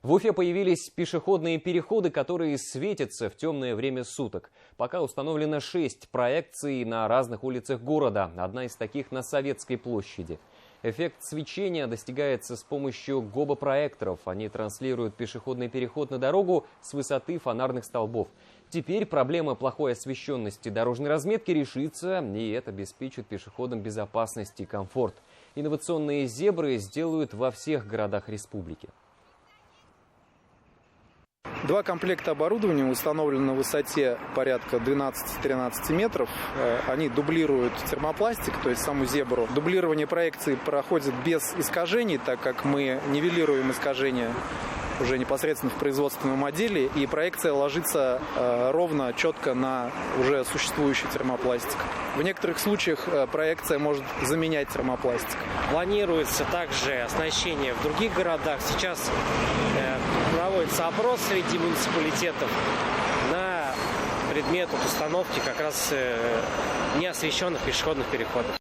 В Уфе появились пешеходные переходы, которые светятся в темное время суток. Пока установлено 6 проекций на разных улицах города. Одна из таких на Советской площади. Эффект свечения достигается с помощью гобопроекторов. Они транслируют пешеходный переход на дорогу с высоты фонарных столбов. Теперь проблема плохой освещенности дорожной разметки решится, и это обеспечит пешеходам безопасность и комфорт. Инновационные зебры сделают во всех городах республики. 2 комплекта оборудования установлены на высоте порядка 12-13 метров. Они дублируют термопластик, то есть саму зебру. Дублирование проекции проходит без искажений, так как мы нивелируем искажения уже непосредственно в производственном отделе, и проекция ложится ровно, четко на уже существующий термопластик. В некоторых случаях проекция может заменять термопластик. Планируется также оснащение в других городах. Сейчас проводится опрос среди муниципалитетов на предмет установки как раз неосвещенных пешеходных переходов.